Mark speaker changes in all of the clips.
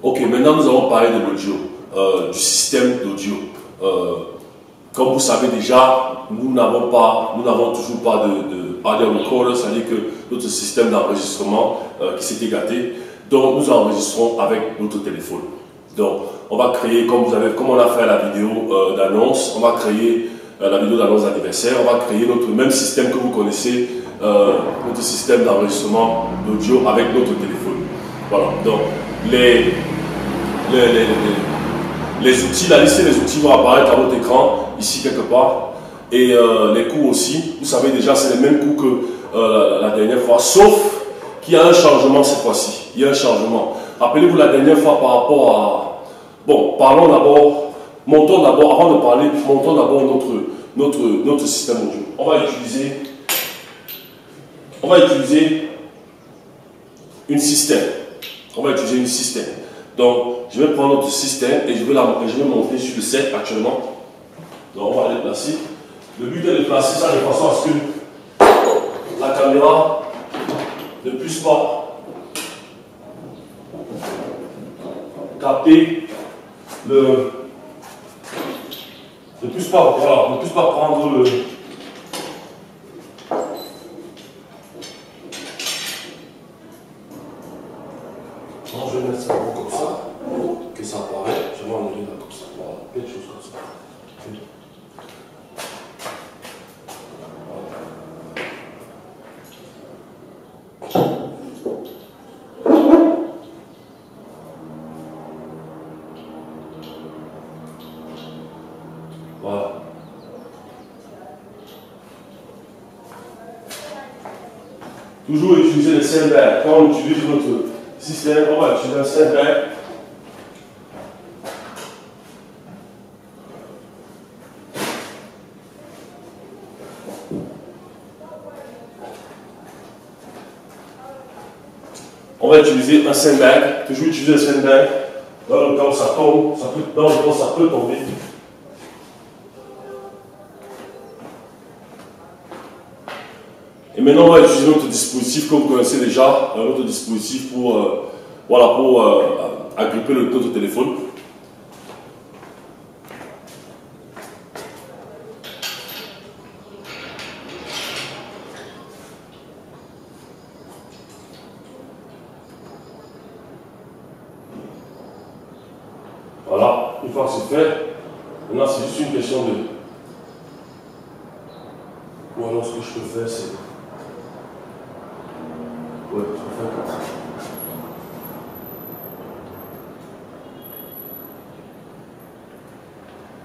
Speaker 1: Ok, maintenant nous allons parler de l'audio, du système d'audio. Comme vous savez déjà, nous n'avons toujours pas de audio recorder, c'est-à-dire que notre système d'enregistrement qui s'était gâté, donc nous enregistrons avec notre téléphone. Donc on va créer, comme on a fait la vidéo d'annonce, on va créer la vidéo d'annonce d'anniversaire, on va créer notre même système que vous connaissez, notre système d'enregistrement d'audio avec notre téléphone. Voilà, donc les outils, la liste des outils vont apparaître à votre écran, ici quelque part. Et les coûts aussi, vous savez déjà, c'est les mêmes coûts que la dernière fois, sauf qu'il y a un changement cette fois-ci. Il y a un changement. Rappelez-vous la dernière fois par rapport à... Bon, parlons d'abord, montons d'abord, avant de parler, montons d'abord notre système audio. On va utiliser une système. Donc, je vais prendre notre système et je vais monter sur le set actuellement. Donc, on va les placer. Le but est de placer ça de façon à ce que la caméra ne puisse pas capter ne puisse pas prendre le... Non, je vais mettre ça comme ça, que ça apparaît. Je vais enlever là comme ça. Voilà, quelque chose comme ça. Voilà. Toujours utiliser les sandbags. Quand on utilise notre système, on va utiliser un sandbag. On va utiliser un sandbag. Toujours utiliser un sandbag. Dans le cas où ça tombe, dans le cas où ça peut tomber. Et maintenant, on va utiliser notre dispositif que vous connaissez déjà, notre dispositif pour agripper notre téléphone. Voilà, une fois que c'est fait, maintenant c'est juste une question de... Ou alors ce que je peux faire, c'est... Ouais, je peux faire comme ça.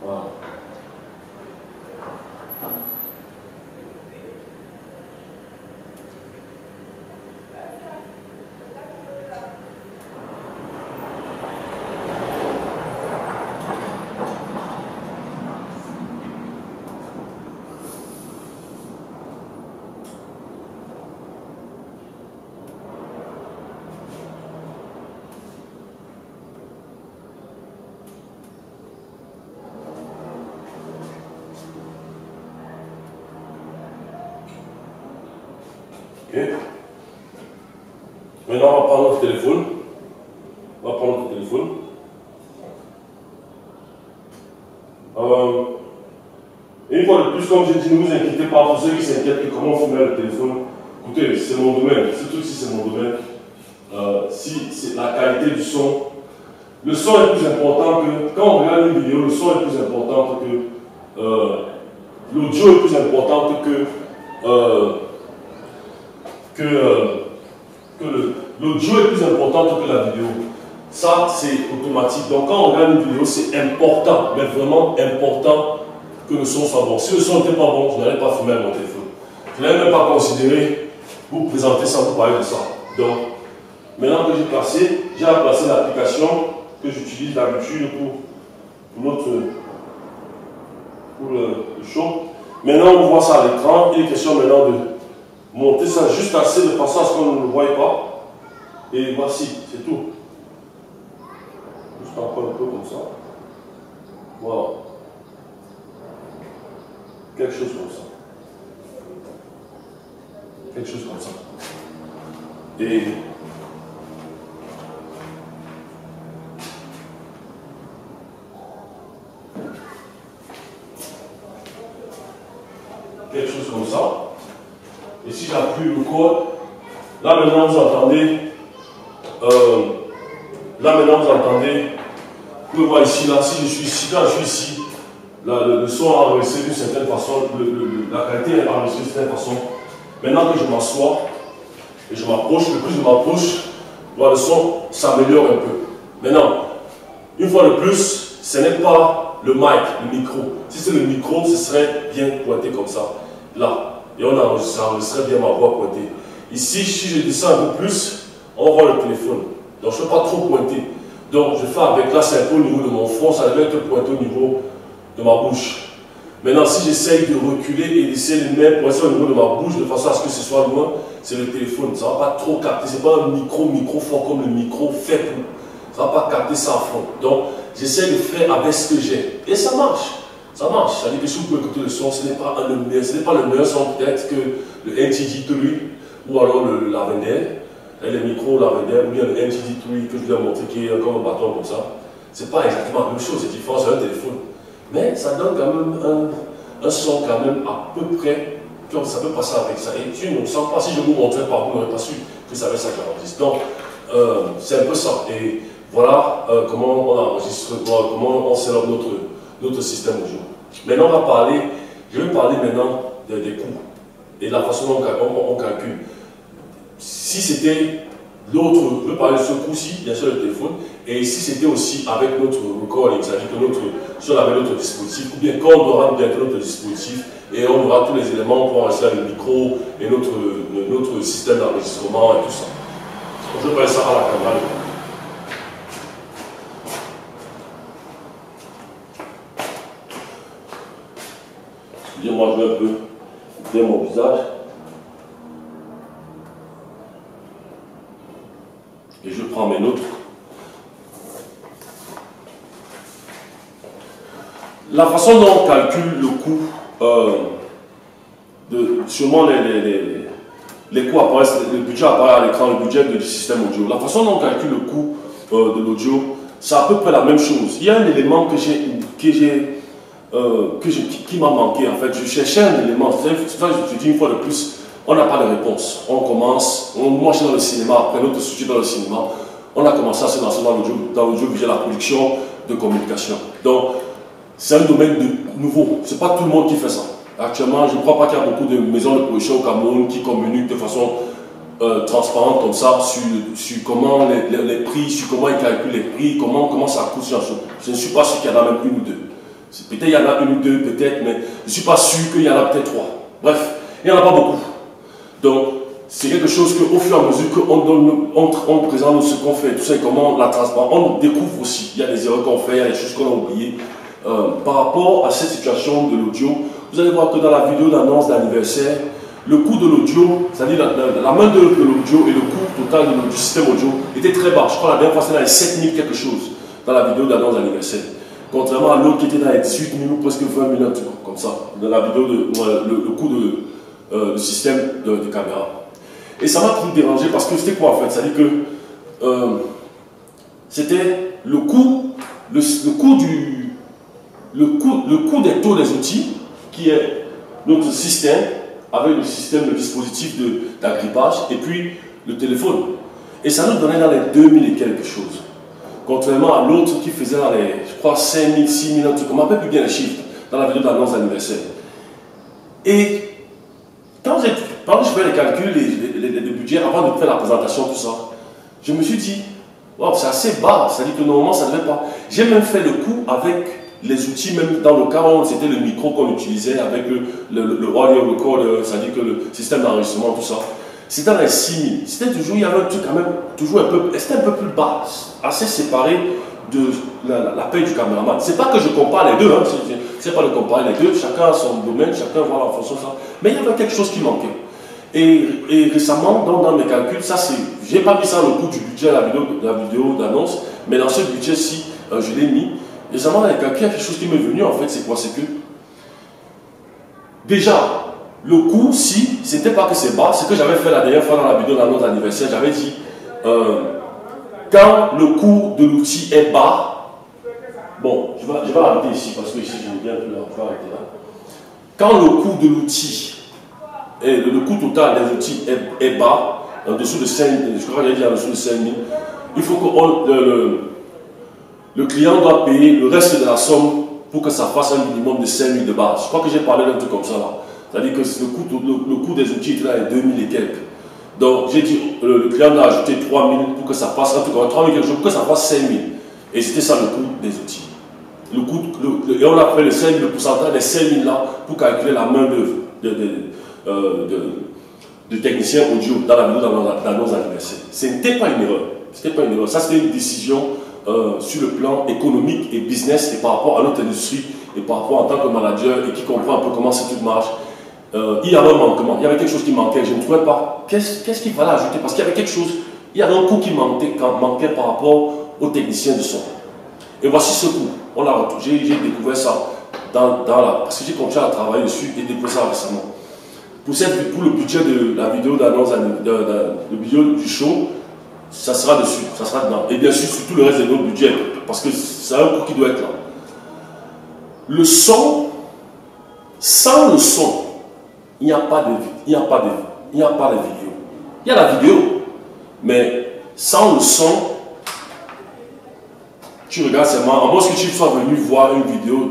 Speaker 1: Voilà. Okay. Maintenant, on va prendre notre téléphone. Et une fois de plus, comme j'ai dit, ne vous inquiétez pas pour ceux qui s'inquiètent de comment filmer le téléphone. Écoutez, c'est mon domaine. Ce truc-ci, c'est mon domaine. Si c'est la qualité du son, le son est plus important que... Quand on regarde une vidéo, le son est plus important que... l'audio est plus important l'audio est plus important que la vidéo. Ça, c'est automatique. Donc, quand on regarde une vidéo, c'est important, mais vraiment important que le son soit bon. Si le son n'était pas bon, je n'allais pas filmer avec mon téléphone. Je n'allais même pas considérer vous présenter ça, vous parler de ça. Donc, maintenant que j'ai placé l'application que j'utilise d'habitude pour le show. Maintenant, on voit ça à l'écran. Il est question maintenant de monter ça juste assez de façon à ce qu'on ne le voie pas. Et voici, c'est tout. Juste encore un peu comme ça. Voilà. Quelque chose comme ça. Quelque chose comme ça. Et quelque chose comme ça. Et si j'appuie le code, là maintenant vous entendez, vous pouvez voir ici, là, si je suis ici, quand je suis ici, là, le son est enregistré d'une certaine façon, la qualité est enregistrée d'une certaine façon. Maintenant que je m'assois et je m'approche, le plus je m'approche, le son s'améliore un peu. Maintenant, une fois de plus, ce n'est pas le mic, le micro. Si c'est le micro, ce serait bien pointé comme ça, là. Et on enregistrerait bien ma voix pointée. Ici, si je descends un peu plus, on va voir le téléphone. Donc je ne fais pas trop pointer. Donc je fais avec, là c'est un peu au niveau de mon front, ça devait être pointé au niveau de ma bouche. Maintenant, si j'essaye de reculer et d'essayer de mettre pointer au niveau de ma bouche de façon à ce que ce soit loin, c'est le téléphone. Ça ne va pas trop capter. Ce n'est pas un micro fort comme le micro faible. Ça ne va pas capter ça à fond. Donc j'essaie de faire avec ce que j'ai. Et ça marche. Ça marche. C'est-à-dire que si vous pouvez écouter le son, ce n'est pas le meilleur son peut-être que le NTD3 ou alors le Lavender. Les micros Lavender ou bien le NTD3 que je vous ai montré qui est comme un bâton comme ça. Ce n'est pas exactement la même chose, c'est différent, c'est un téléphone. Mais ça donne quand même un son quand même à peu près, comme ça peut passer avec ça. Et tu ne sens pas, si je vous montrais par vous, n'aurais pas su que ça avait ça qui enregistre. Donc, c'est un peu ça. Et voilà comment on enregistre, comment on set up notre système audio. Maintenant, je vais parler maintenant des coûts et de la façon dont on calcule. Si c'était l'autre, je vais parler de ce coup-ci, bien sûr le téléphone, et ici c'était aussi avec notre recording, c'est-à-dire que si on avait notre dispositif, ou bien quand on aura bientôt notre dispositif, et on aura tous les éléments pour enregistrer le micro et notre système d'enregistrement et tout ça. Donc, je vais parler ça à la caméra. Excusez-moi, je vais un peu faire mon visage. Et je prends mes notes. La façon dont on calcule le coût, sûrement les coûts apparaissent, le budget apparaît à l'écran, le budget du système audio. La façon dont on calcule le coût de l'audio, c'est à peu près la même chose. Il y a un élément qui m'a manqué en fait. Je cherchais un élément, je dis une fois de plus, on n'a pas de réponse. On commence, moi je suis dans le cinéma, après notre sujet dans le cinéma, on a commencé à se lancer dans l'audiovisuel, la production de communication. Donc, c'est un domaine nouveau. Ce n'est pas tout le monde qui fait ça. Actuellement, je ne crois pas qu'il y a beaucoup de maisons de production au Cameroun qui communiquent de façon transparente comme ça sur comment les prix, sur comment ils calculent les prix, comment ça coûte. Je ne suis pas sûr qu'il y en a même une ou deux. Peut-être il y en a une ou deux, peut-être, mais je ne suis pas sûr qu'il y en a peut-être trois. Bref, il n'y en a pas beaucoup. Donc, c'est quelque chose qu'au fur et à mesure qu'on présente ce qu'on fait, tout ça, et comment la transparence, on découvre aussi. Il y a des erreurs qu'on fait, il y a des choses qu'on a oubliées. Par rapport à cette situation de l'audio, vous allez voir que dans la vidéo d'annonce d'anniversaire, le coût de l'audio, c'est-à-dire la main de l'audio et le coût total du système audio était très bas. Je crois que la dernière fois, c'était dans les 7000 quelque chose dans la vidéo d'annonce d'anniversaire. Contrairement à l'autre qui était dans les 18 000 ou presque 20 000, comme ça, dans la vidéo, le coût du système de caméra. Et ça m'a trop dérangé parce que c'était quoi en fait? C'est-à-dire que c'était le coût des taux des outils qui est notre système avec le système, le dispositif d'agrippage et puis le téléphone. Et ça nous donnait dans les 2000 et quelque chose. Contrairement à l'autre qui faisait dans les, je crois, 5000, 6000, un truc, on ne m'appelle plus bien les chiffres dans la vidéo d'annonce d'anniversaire. Et quand je fais les calculs, les budgets, avant de faire la présentation, tout ça, je me suis dit, wow, c'est assez bas, c'est-à-dire que normalement ça ne devait pas. J'ai même fait le coup avec les outils, même dans le cas où c'était le micro qu'on utilisait avec le audio recorder, c'est-à-dire que le système d'enregistrement, tout ça. C'était dans les 6000. C'était toujours, il y avait un truc quand même, toujours un peu, c'était un peu plus bas, assez séparé de la paye du caméraman. C'est pas que je compare les deux, hein, c'est pas de comparer les deux, chacun a son domaine, chacun voit la fonction de ça. Mais il y avait quelque chose qui manquait. Et récemment, dans mes calculs, ça c'est, j'ai pas mis ça dans le coût du budget de la vidéo d'annonce, mais dans ce budget-ci, je l'ai mis. Récemment, dans les calculs, il y a quelque chose qui m'est venu en fait, c'est quoi? C'est que, déjà, le coût, si, c'était pas que c'est bas, ce que j'avais fait la dernière fois dans la vidéo d'annonce d'anniversaire, j'avais dit, quand le coût de l'outil est bas, bon, je vais arrêter ici parce que ici je n'ai bien plus la arrêter là. quand le coût de l'outil, le coût total des outils est bas, en dessous de 5 000, je crois qu'il y a en dessous de 5 000, il faut que le client doit payer le reste de la somme pour que ça fasse un minimum de 5 000 de base. Je crois que j'ai parlé d'un truc comme ça là. C'est-à-dire que le coût des outils était là à 2 000 et quelques. Donc j'ai dit, le client a ajouté 3 000 pour que ça fasse, en tout cas 3 000 quelque chose, pour que ça fasse 5 000. Et c'était ça le coût des outils. Et on a pris le 5 000, le pourcentage des 5 000 là pour calculer la main-d'œuvre de techniciens audio dans la vidéo dans nos anniversaires. Ce n'était pas une erreur. C'était pas une erreur. Ça, c'était une décision sur le plan économique et business et par rapport à notre industrie et par rapport en tant que manager et qui comprend un peu comment ce truc marche. Il y avait un manquement, il y avait quelque chose qui manquait. Je ne trouvais pas. Qu'est-ce qu'il fallait ajouter? Parce qu'il y avait quelque chose, il y avait un coût qui manquait par rapport aux techniciens de son. Et voici ce coût. J'ai découvert ça parce que j'ai continué à travailler dessus et déposé ça récemment. Pour le budget de la vidéo d'annonce, le budget du show, ça sera dessus, ça sera dedans. Et bien sûr, sur tout le reste de notre budget, parce que c'est un coût qui doit être là. Le son, sans le son, il n'y a pas de vidéo. Il y a la vidéo, mais sans le son, tu regardes seulement, à moins que tu sois venu voir une vidéo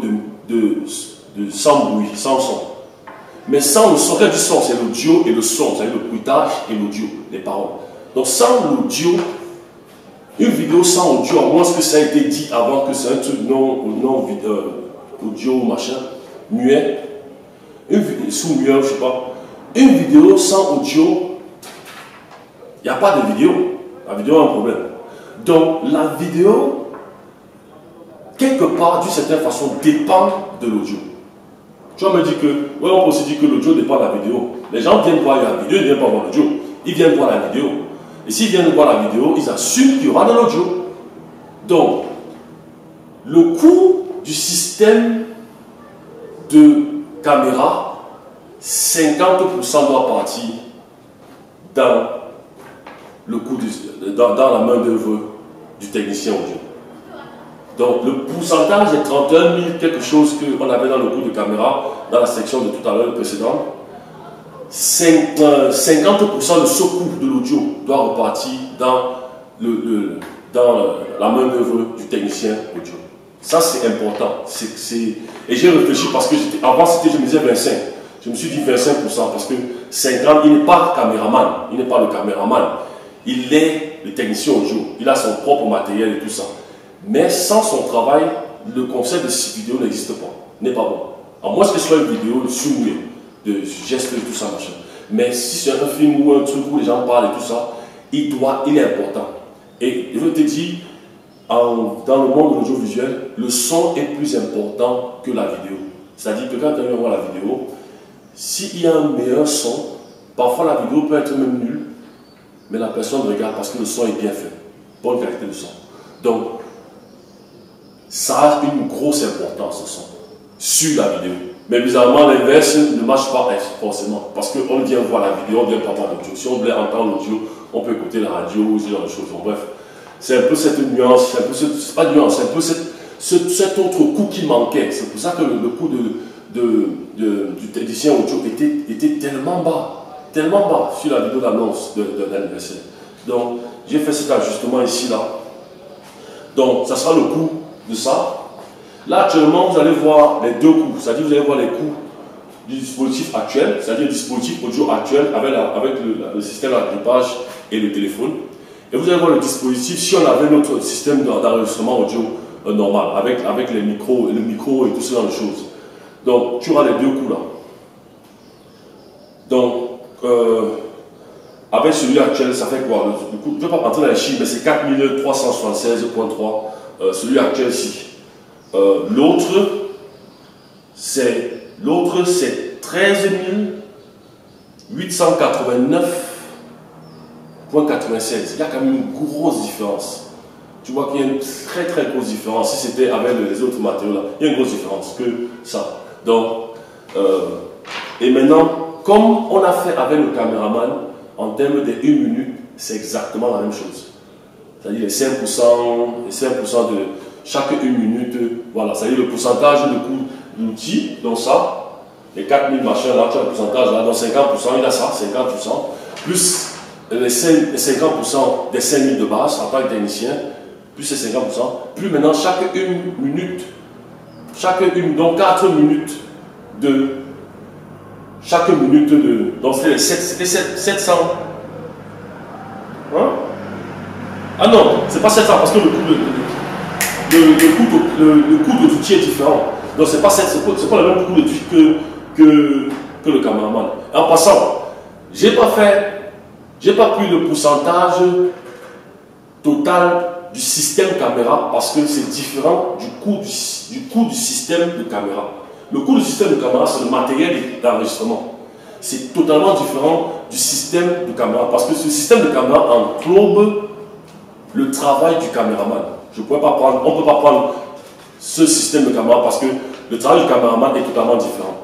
Speaker 1: sans bruit, sans son. Mais sans le son, quand je dis son, c'est l'audio et le son, c'est-à-dire le bruitage et l'audio, les paroles. Donc sans l'audio, une vidéo sans audio, à moins que ça a été dit avant que c'est un truc non audio, machin, muet, sous muet, je sais pas, une vidéo sans audio, il n'y a pas de vidéo. La vidéo a un problème. Donc la vidéo, quelque part, d'une certaine façon, dépend de l'audio. Tu vas me dire que, ouais, on peut aussi dire que l'audio dépend de la vidéo. Les gens viennent voir la vidéo, ils ne viennent pas voir l'audio. Ils viennent voir la vidéo. Et s'ils viennent voir la vidéo, ils assument qu'il y aura de l'audio. Donc, le coût du système de caméra, 50% doit partir dans le coût dans la main d'œuvre du technicien audio. Donc le pourcentage est 31 000 quelque chose qu'on avait dans le coût de caméra dans la section de tout à l'heure précédente. 50% de ce coût de l'audio doit repartir dans la main d'œuvre du technicien audio. Ça c'est important. Et j'ai réfléchi parce que avant je me disais 25. Je me suis dit 25% parce que 50, il n'est pas caméraman. Il n'est pas le caméraman. Il est le technicien audio. Il a son propre matériel et tout ça. Mais sans son travail, le concept de vidéo n'existe pas, n'est pas bon. À moins que ce soit une vidéo simulée, de gestes et tout ça, machin. Mais si c'est un film ou un truc où les gens parlent et tout ça, il est important. Et je te dis, dans le monde de l'audiovisuel, le son est plus important que la vidéo. C'est-à-dire que quand on voit la vidéo, s'il y a un meilleur son, parfois la vidéo peut être même nulle, mais la personne regarde parce que le son est bien fait. Bonne qualité de son. Donc, ça a une grosse importance, ce son, sur la vidéo. Mais bizarrement, l'inverse ne marche pas forcément. Parce qu'on vient voir la vidéo, on vient pas voir l'audio. Si on voulait entendre l'audio, on peut écouter la radio ou ce genre de choses. Bon, bref, c'est un peu cette nuance, c'est pas nuance, c'est un peu cet autre coût qui manquait. C'est pour ça que le coût du technicien audio était tellement bas sur la vidéo d'annonce de l'anniversaire. Donc, j'ai fait cet ajustement ici, là. Donc, ça sera le coût de ça. Là, actuellement, vous allez voir les deux coûts. C'est-à-dire, vous allez voir les coûts du dispositif actuel, c'est-à-dire le dispositif audio actuel avec le système d'agrippage et le téléphone. Et vous allez voir le dispositif si on avait notre système d'enregistrement audio normal, avec les micros, le micro et tout ce genre de choses. Donc, tu auras les deux coûts là. Donc, avec celui actuel, ça fait quoi? Du coup, je ne vais pas rentrer dans les chiffres, mais c'est 4376,3. Celui actuel ici. L'autre, c'est 13 889,96. Il y a quand même une grosse différence. Tu vois qu'il y a une très très grosse différence. Si c'était avec les autres matériaux là, il y a une grosse différence que ça. Donc, et maintenant, comme on a fait avec le caméraman, en termes de 1 minute, c'est exactement la même chose. C'est-à-dire les 5% de chaque 1 minute, voilà, c'est-à-dire le pourcentage de coût de l'outil, donc ça, les 4000 machins là, tu as le pourcentage là, donc 50%, il a ça, 50%, plus les 50% des 5000 de base en tant que technicien, plus ces 50%, plus maintenant chaque une minute, donc 4 minutes de, chaque minute de, donc c'était 700, hein? Ah non, c'est pas 700 parce que le coût de l'outil est différent. Donc c'est pas le même coût d'outil que le caméraman. En passant, j'ai pas pris le pourcentage total du système caméra parce que c'est différent du coût du système de caméra. Le coût du système de caméra, c'est le matériel d'enregistrement. C'est totalement différent du système de caméra parce que ce système de caméra englobe le travail du caméraman. On ne peut pas prendre ce système de caméra parce que le travail du caméraman est totalement différent.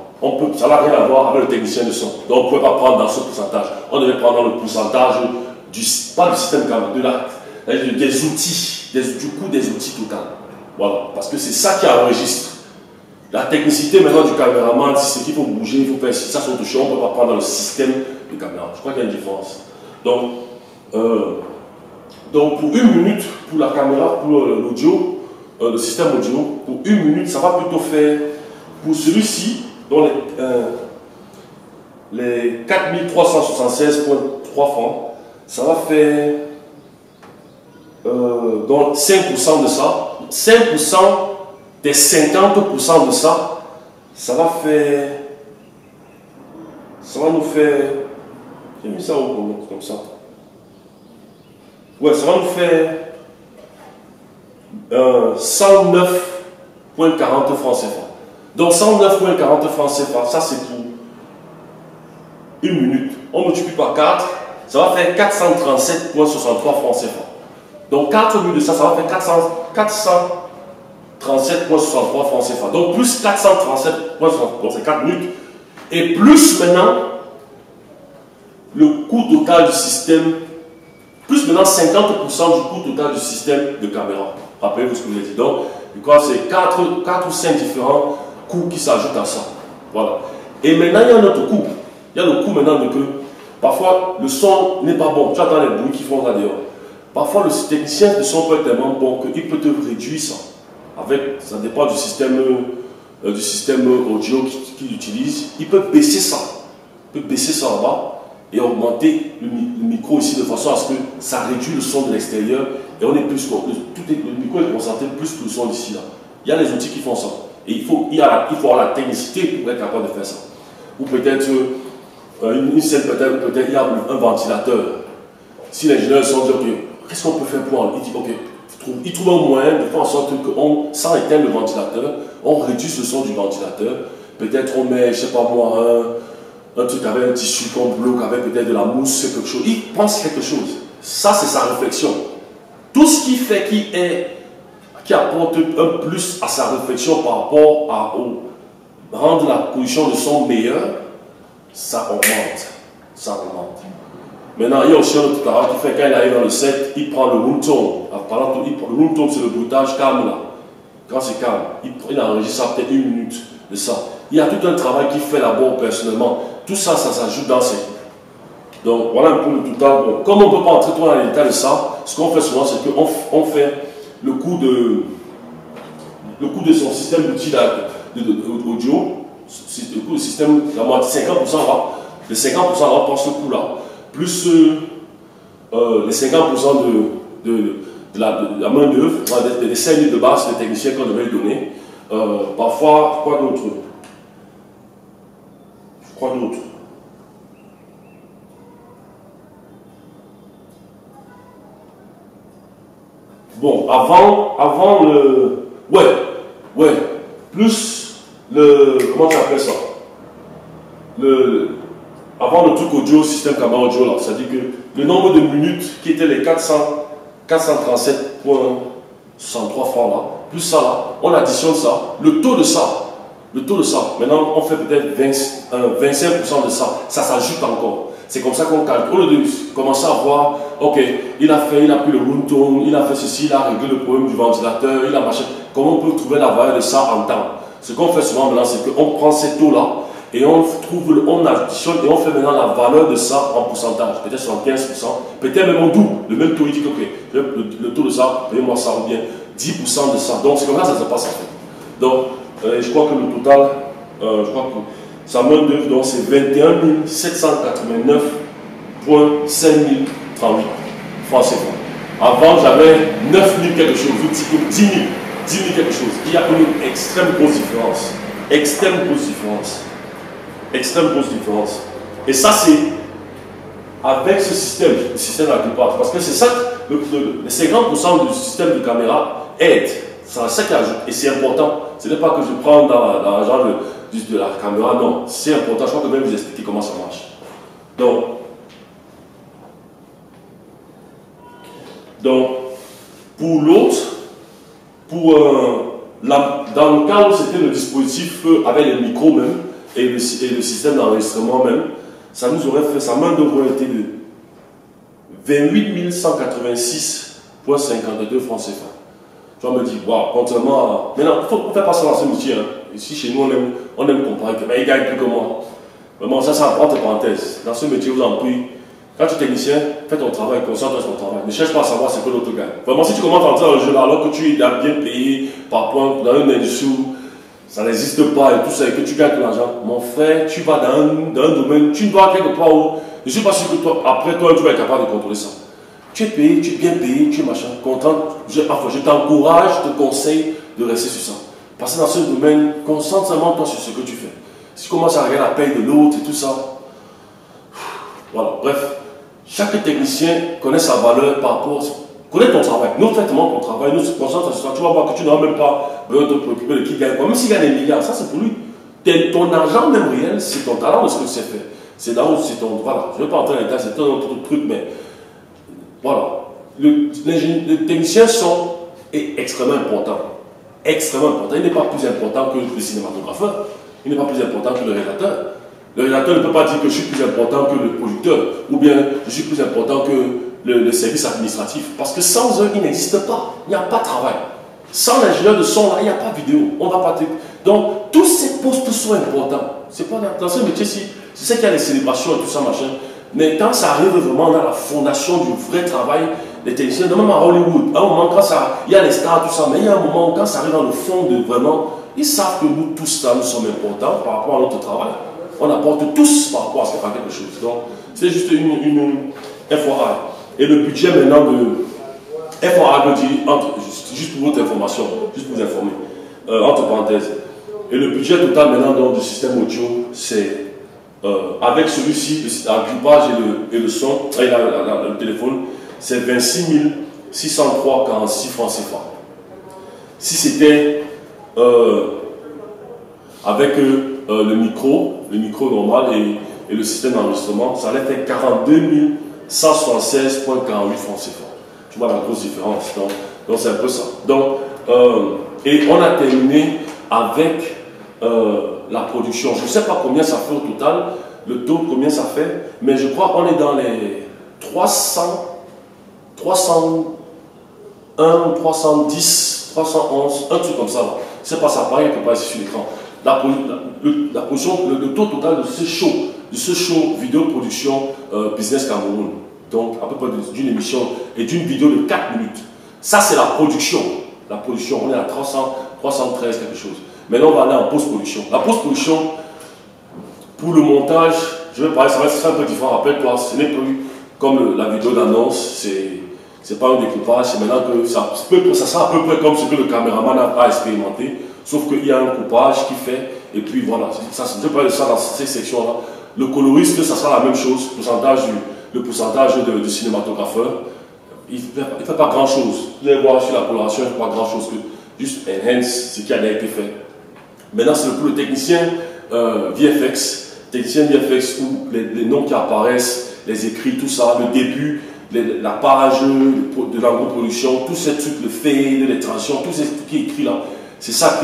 Speaker 1: Ça n'a rien à voir avec le technicien de son. Donc on ne pouvait pas prendre dans ce pourcentage. On devait prendre dans le pourcentage pas du système de caméra, des outils, du coût des outils total. Voilà, parce que c'est ça qui enregistre. La technicité maintenant du caméraman, c'est qu'il faut bouger, il faut faire ça, c'est autre chose. On ne peut pas prendre dans le système de caméra. Je crois qu'il y a une différence. Donc pour une minute, pour la caméra, pour l'audio, le système audio, pour une minute, ça va plutôt faire, pour celui-ci, dont les 4376,3 francs, ça va faire donc 5% de ça, 5% des 50% de ça, ça va nous faire, j'ai mis ça comme ça. Ouais, ça va nous faire 109,40 francs CFA. Donc 109,40 francs CFA, ça c'est pour une minute. On multiplie par 4, ça va faire 437,63 francs CFA. Donc 4 minutes de ça, ça va faire 437,63 francs CFA. Donc plus 437,63, c'est 4 minutes. Et plus maintenant, le coût total du système, plus maintenant 50% du coût total du système de caméra. Rappelez-vous ce que je vous ai dit. Donc, je crois que c'est 4 ou 5 différents coûts qui s'ajoutent à ça. Voilà. Et maintenant, il y a un autre coût. Il y a le coût maintenant de que parfois le son n'est pas bon. Tu entends les bruits qui font là dehors. Parfois, le technicien de son peut être tellement bon qu'il peut te réduire ça. Ça dépend du système audio qu'il utilise. Il peut baisser ça. Il peut baisser ça en bas et augmenter le micro ici de façon à ce que ça réduit le son de l'extérieur et on est plus, le micro est concentré plus que le son d'ici là. Il y a les outils qui font ça et il faut avoir la technicité pour être capable de faire ça. Ou peut-être une scène, peut-être il y a un ventilateur. Si l'ingénieur se dit ok, qu'est-ce qu'on peut faire pour il dit ok, il trouve un moyen de faire en sorte que sans éteindre le ventilateur, on réduise le son du ventilateur. Peut-être on met, je sais pas moi, un truc avec un tissu qu'on bloque, avec peut-être de la mousse, quelque chose. Il pense quelque chose. Ça, c'est sa réflexion. Tout ce qui fait qui apporte un plus à sa réflexion par rapport à rendre la position de son meilleur, ça augmente. Ça augmente. Maintenant, il y a aussi un autre travail qui fait quand il arrive dans le set, il prend le room tone. Le room tone, c'est le bruitage calme là. Quand c'est calme, il enregistre ça peut-être une minute de ça. Il y a tout un travail qu'il fait d'abord personnellement. Tout ça, ça s'ajoute dans ces. Donc voilà un peu le total. Bon, comme on ne peut pas entrer trop dans les détails de ça, ce qu'on fait souvent, c'est qu'on fait le coût de son système d'outils audio, le coût du système, la moitié, 50% là, les 50% là, on pense ce coût là, plus les 50% de la main d'œuvre, des 5 000 de base, des techniciens qu'on devait lui donner. Parfois, quoi d'autre? Quoi d'autre? Bon, avant le... Ouais, plus le... Comment tu appelles ça? Avant le truc audio, système caméra audio, là, c'est-à-dire que le nombre de minutes qui étaient les 437,63 francs là, plus ça là, on additionne ça, le taux de ça, maintenant on fait peut-être 25% de ça, ça s'ajoute encore. C'est comme ça qu'on calcule. Au lieu de commencer à voir, ok, il a pris le room tone, il a fait ceci, il a réglé le problème du ventilateur, il a machin. Comment on peut trouver la valeur de ça en temps? Ce qu'on fait souvent maintenant, c'est qu'on prend ces taux-là et on additionne et on fait maintenant la valeur de ça en pourcentage, peut-être 75%, peut-être même en double, le même taux, il dit que ok, le taux de ça, payez-moi ça, ou bien 10% de ça. Donc c'est comme ça que ça se passe en fait. Donc je crois que le total, je crois que sa main d'œuvre, donc c'est 21 789,5038 francs CFA. Avant, j'avais 9 000 quelque chose, 10 000 quelque chose. Il y a une extrême grosse différence. Extrême grosse différence. Extrême grosse différence. Et ça, c'est avec ce système, le système de la plupart. Parce que c'est ça, les 50% du système de caméra aide. C'est ça qui ajoute. Et c'est important. Ce n'est pas que je prends dans l'argent de la caméra, non. C'est important. Je crois que même vous expliquer comment ça marche. Donc pour l'autre, dans le cas où c'était le dispositif avec les micros même et le système d'enregistrement même, ça nous aurait fait, sa main d'œuvre aurait été de 28 186,52 francs CFA. Tu vas me dire, waouh, contrairement à. Maintenant, il ne faut pas ça dans ce métier. Hein. Ici, chez nous, on aime comparer que il gagne plus que moi. Vraiment, ça, c'est entre parenthèses. Dans ce métier, vous en prie. Quand tu es technicien, fais ton travail, concentre sur ton travail. Ne cherche pas à savoir ce que l'autre gagne. Vraiment, si tu commences à entrer dans le jeu là, alors que tu es bien payé par point dans une industrie où ça n'existe pas et tout ça, et que tu gagnes de l'argent, mon frère, tu vas dans un domaine, tu vas quelque part où je ne suis pas sûr que toi, après toi, tu vas être capable de contrôler ça. Tu es payé, tu es bien payé, tu es machin, content. Je t'encourage, je te conseille de rester sur ça. Parce que dans ce domaine, concentre seulement toi sur ce que tu fais. Si tu commences à regarder la paye de l'autre et tout ça, voilà, bref. Chaque technicien connaît sa valeur par rapport à ça. Connais ton travail. Nous, traitement ton travail, nous se concentre sur ça. Tu vas voir que tu n'auras même pas besoin de te préoccuper de qui gagne quoi. Même s'il gagne des milliards, ça c'est pour lui. Ton argent même réel, c'est ton talent de ce que tu sais faire. C'est là où c'est ton. Voilà, je ne vais pas entrer dans les détails, c'est un autre truc, mais voilà. Les techniciens sont extrêmement importants. Extrêmement importants. Il n'est pas plus important que le cinématographeur. Il n'est pas plus important que le réalisateur. Le rédacteur ne peut pas dire que je suis plus important que le producteur, ou bien je suis plus important que le service administratif. Parce que sans eux, il n'existe pas. Il n'y a pas de travail. Sans l'ingénieur de son, là, il n'y a pas de vidéo. On va pas te... Donc, tous ces postes sont importants. C'est pas dans ce métier-ci. Je sais qu'il y a les célébrations et tout ça, machin. Mais quand ça arrive vraiment dans la fondation du vrai travail, les techniciens, même à Hollywood, à un moment, quand ça, il y a les stars, tout ça, mais il y a un moment où quand ça arrive dans le fond de vraiment, ils savent que nous, tous là, nous sommes importants par rapport à notre travail. On apporte tous par rapport à ce qu'on fait quelque chose. Donc, c'est juste une FOA. Et le budget maintenant de FOA, je dis, juste pour votre information, juste pour vous informer, entre parenthèses. Et le budget total maintenant donc, du système audio, c'est avec celui-ci, la grippage et le son, et le téléphone, c'est 26 603,46 francs CFA. Si c'était avec le micro normal et le système d'enregistrement, ça allait faire 42 176,48 francs CFA. Tu vois la grosse différence. Donc c'est un peu ça. Donc, et on a terminé avec la production. Je ne sais pas combien ça fait au total, le taux, combien ça fait, mais je crois qu'on est dans les 301, 310, 311, un truc comme ça. C'est pas ça, pareil, quelque part ici sur l'écran. La production, le taux total de ce show vidéo production Business Cameroun, donc à peu près d'une émission et d'une vidéo de 4 minutes. Ça, c'est la production. La production, on est à 313 quelque chose. Maintenant, on va aller en post-production. La post-production, pour le montage, je vais parler, ça va être un peu différent. Rappelle-toi, ce n'est plus comme la vidéo d'annonce, c'est pas un découpage, c'est maintenant que ça sera à peu près comme ce que le caméraman a expérimenté, sauf qu'il y a un coupage qui fait, et puis voilà, je vais parler de ça dans ces sections-là. Le coloriste, ça sera la même chose, le pourcentage du cinématographeur, il ne fait pas grand-chose. Vous allez voir sur la coloration, il ne fait pas grand-chose que juste enhance ce qui a été fait. Maintenant, c'est pour le technicien VFX, où les noms qui apparaissent, les écrits, tout ça, le début, la page de la production, tous ces trucs, le fade, les transitions, tout ce qui est écrit là, c'est ça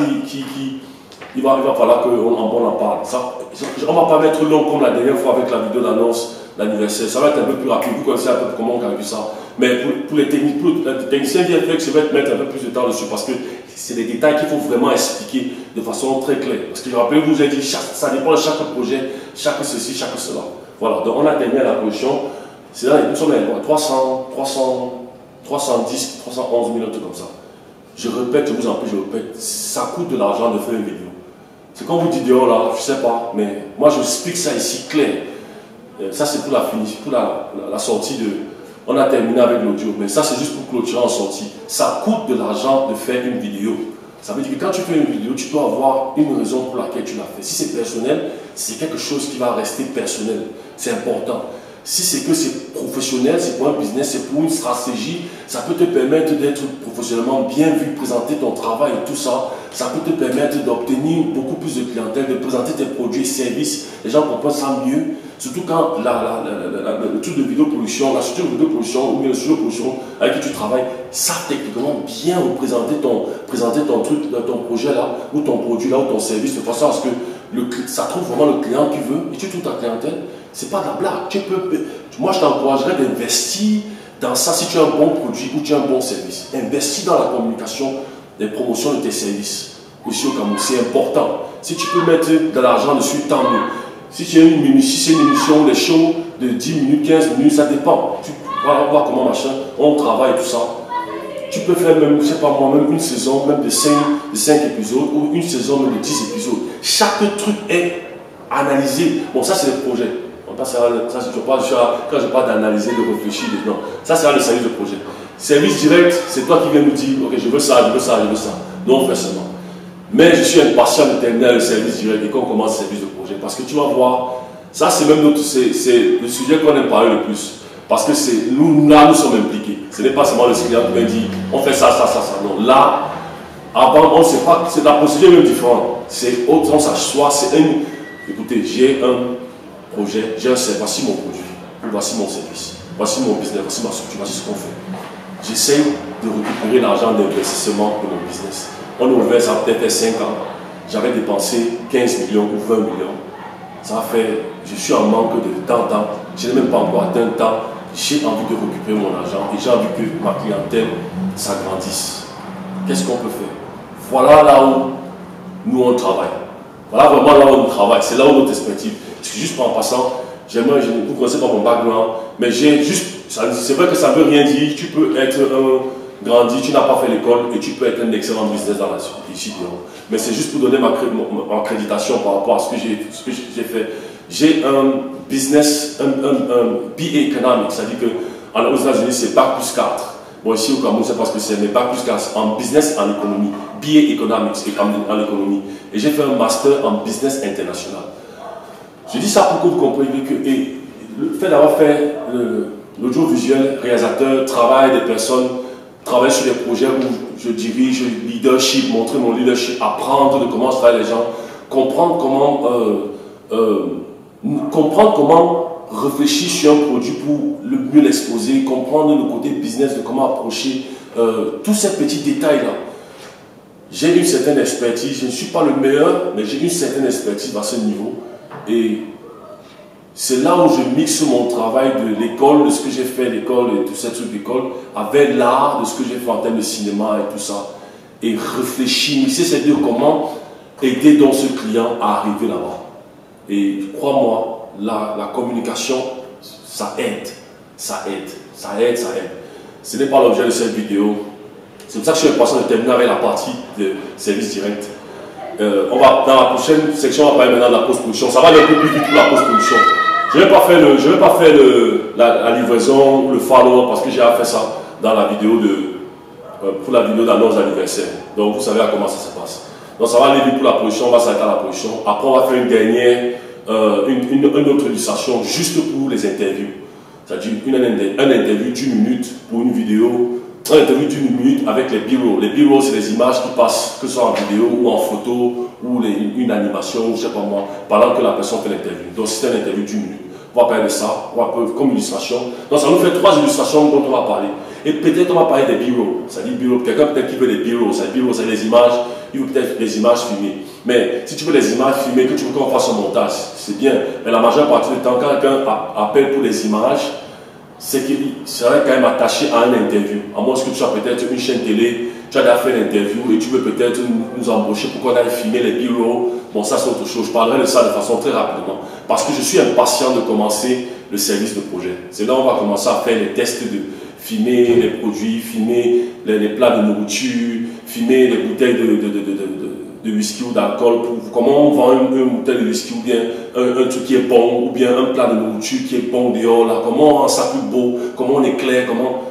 Speaker 1: il va falloir qu'on en parle. On ne va pas mettre long comme la dernière fois avec la vidéo d'annonce l'anniversaire. Ça va être un peu plus rapide. Vous connaissez un peu comment on a vu ça. Mais pour les techniciens VFX, je vais mettre un peu plus de temps dessus parce que c'est des détails qu'il faut vraiment expliquer de façon très claire. Parce que je rappelle, vous ai dit, ça dépend de chaque projet, chaque ceci, chaque cela. Voilà, donc on a terminé la production. C'est là, nous sommes à 310, 311 minutes comme ça. Je répète, je vous en prie, je répète, ça coûte de l'argent de faire une vidéo. C'est quand vous dites dehors là, je ne sais pas, mais moi je explique ça ici clair. Ça c'est pour la finition, pour la sortie de... On a terminé avec l'audio, mais ça c'est juste pour clôturer en sortie. Ça coûte de l'argent de faire une vidéo. Ça veut dire que quand tu fais une vidéo, tu dois avoir une raison pour laquelle tu l'as fait. Si c'est personnel, c'est quelque chose qui va rester personnel. C'est important. Si c'est que c'est professionnel, c'est pour un business, c'est pour une stratégie, ça peut te permettre d'être professionnellement bien vu, présenter ton travail et tout ça. Ça peut te permettre d'obtenir beaucoup plus de clientèle, de présenter tes produits et services. Les gens comprennent ça mieux. Surtout quand le truc de vidéoproduction, la structure de vidéoproduction ou le studio de production avec qui tu travailles, savent techniquement bien présenter ton truc, ton projet là, ou ton produit là, ou ton service, de façon à ce que ça trouve vraiment le client que tu veux et tu trouves ta clientèle. C'est pas de la blague. Moi, je t'encouragerais d'investir dans ça si tu as un bon produit ou tu as un bon service. Investis dans la communication, les promotions de tes services. Ici au Cameroun, c'est important. Si tu peux mettre de l'argent dessus, tant mieux. Si c'est une émission, les shows de 10 minutes, 15 minutes, ça dépend. Tu vas voir comment machin, on travaille tout ça. Tu peux faire même, je sais pas moi, même une saison, même de 5 épisodes, ou une saison même de 10 épisodes. Chaque truc est analysé. Bon, ça c'est le projet. Quand je parle d'analyser, de réfléchir, non. Ça c'est le service de projet. Service direct, c'est toi qui viens nous dire, ok, je veux ça, je veux ça, je veux ça. Non, on fait seulement. Mais je suis impatient de terminer le service direct et qu'on commence le service de projet. Parce que tu vas voir, ça c'est même c'est le sujet qu'on aime parler le plus. Parce que nous sommes impliqués. Ce n'est pas seulement le client qui vient dire, on fait ça, ça, ça, ça. Non, là, avant, on ne sait pas, c'est la procédure même différente. C'est autre, on s'assoit, c'est un, écoutez, j'ai un projet, j'ai un service, voici mon produit, voici mon service, voici mon business, voici ma structure, voici ce qu'on fait. J'essaie de récupérer l'argent d'investissement de mon business. On a ouvert ça peut-être 5 ans. J'avais dépensé 15 millions ou 20 millions. Ça fait, je suis en manque de temps. Je n'ai même pas encore atteint le temps. J'ai envie de récupérer mon argent et j'ai envie que ma clientèle s'agrandisse. Qu'est-ce qu'on peut faire? Voilà là où nous on travaille. Voilà vraiment là où on travaille. C'est là où notre expertise. Parce que juste en passant, j'aimerais, vous ne connaissez pas mon background, mais j'ai juste, c'est vrai que ça ne veut rien dire. Tu peux être un grandi, tu n'as pas fait l'école et tu peux être un excellent business dans la ici. Mais c'est juste pour donner ma accréditation par rapport à ce que j'ai fait. J'ai un business, un BA Economics, c'est-à-dire qu'aux États-Unis c'est Bac plus 4. Bon, ici au Cameroun c'est parce que c'est mes Bac plus 4 en business en économie, BA Economics en économie. Et j'ai fait un master en business international. Je dis ça pour que vous compreniez que le fait d'avoir fait l'audiovisuel, réalisateur, travail des personnes, travailler sur des projets où je dirige, leadership, montrer mon leadership, apprendre de comment travaillent les gens, comprendre comment réfléchir sur un produit pour le mieux l'exposer, comprendre le côté business de comment approcher tous ces petits détails-là. J'ai une certaine expertise, je ne suis pas le meilleur, mais j'ai une certaine expertise à ce niveau. Et c'est là où je mixe mon travail de l'école, de ce que j'ai fait à l'école et tous ces trucs d'école, avec l'art de ce que j'ai fait en termes de cinéma et tout ça. Et réfléchir, mixer ces deux, comment aider donc ce client à arriver là-bas. Et crois-moi, la communication, ça aide. Ça aide. Ça aide, ça aide. Ce n'est pas l'objet de cette vidéo. C'est pour ça que je suis impatient de terminer avec la partie de service direct. Dans la prochaine section, on va parler maintenant de la post-production. Ça va aller un peu plus vite pour la post-production. Je ne vais pas faire la livraison ou le follow-up parce que j'ai fait ça dans la vidéo pour la vidéo d'annonce d'anniversaire. Donc vous savez à comment ça se passe. Donc ça va aller vite pour la production, on va s'arrêter à la production. Après on va faire une dernière, une autre illustration juste pour les interviews. C'est-à-dire un interview d'une minute pour une vidéo. Un interview d'une minute avec les B-rolls. Les B-rolls, c'est les images qui passent, que ce soit en vidéo ou en photo, ou une animation, je ne sais pas moi, pendant que la personne fait l'interview. Donc c'est un interview d'une minute. On va parler de ça, comme illustration. Donc ça nous fait 3 illustrations dont on va parler. Et peut-être on va parler des B-rolls. C'est-à-dire B-rolls, quelqu'un peut-être qui veut des B-rolls. B-rolls, c'est des images, il veut peut-être des images filmées. Mais si tu veux des images filmées, que tu veux qu'on fasse un montage, c'est bien. Mais la majeure partie du temps, quand quelqu'un appelle pour des images, c'est qu'il serait quand même attaché à une interview. À moins que tu sois peut-être une chaîne télé, tu as déjà fait l'interview et tu veux peut-être nous embaucher pour qu'on aille filmer les B-roll. Bon, ça c'est autre chose. Je parlerai de ça de façon très rapidement. Parce que je suis impatient de commencer le service de projet. C'est là où on va commencer à faire les tests de filmer les produits, filmer les plats de nourriture, filmer les bouteilles de whisky ou d'alcool, comment on vend une bouteille de whisky ou bien un truc qui est bon, ou bien un plat de nourriture qui est bon dehors, là, comment on rend ça plus beau, comment on éclaire, comment...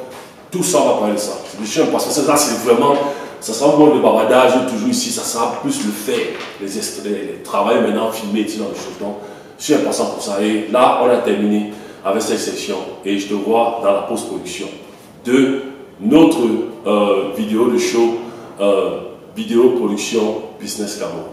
Speaker 1: Tout ça, on va parler de ça. Je suis impatient. Ça, c'est vraiment... Ça sera moins le bavardage toujours ici, ça sera plus le fait, les travail maintenant, filmer, dans les choses. Donc, je suis impatient pour ça. Et là, on a terminé avec cette section et je te vois dans la post-production de notre vidéo de show, vidéo production Business Cameroun.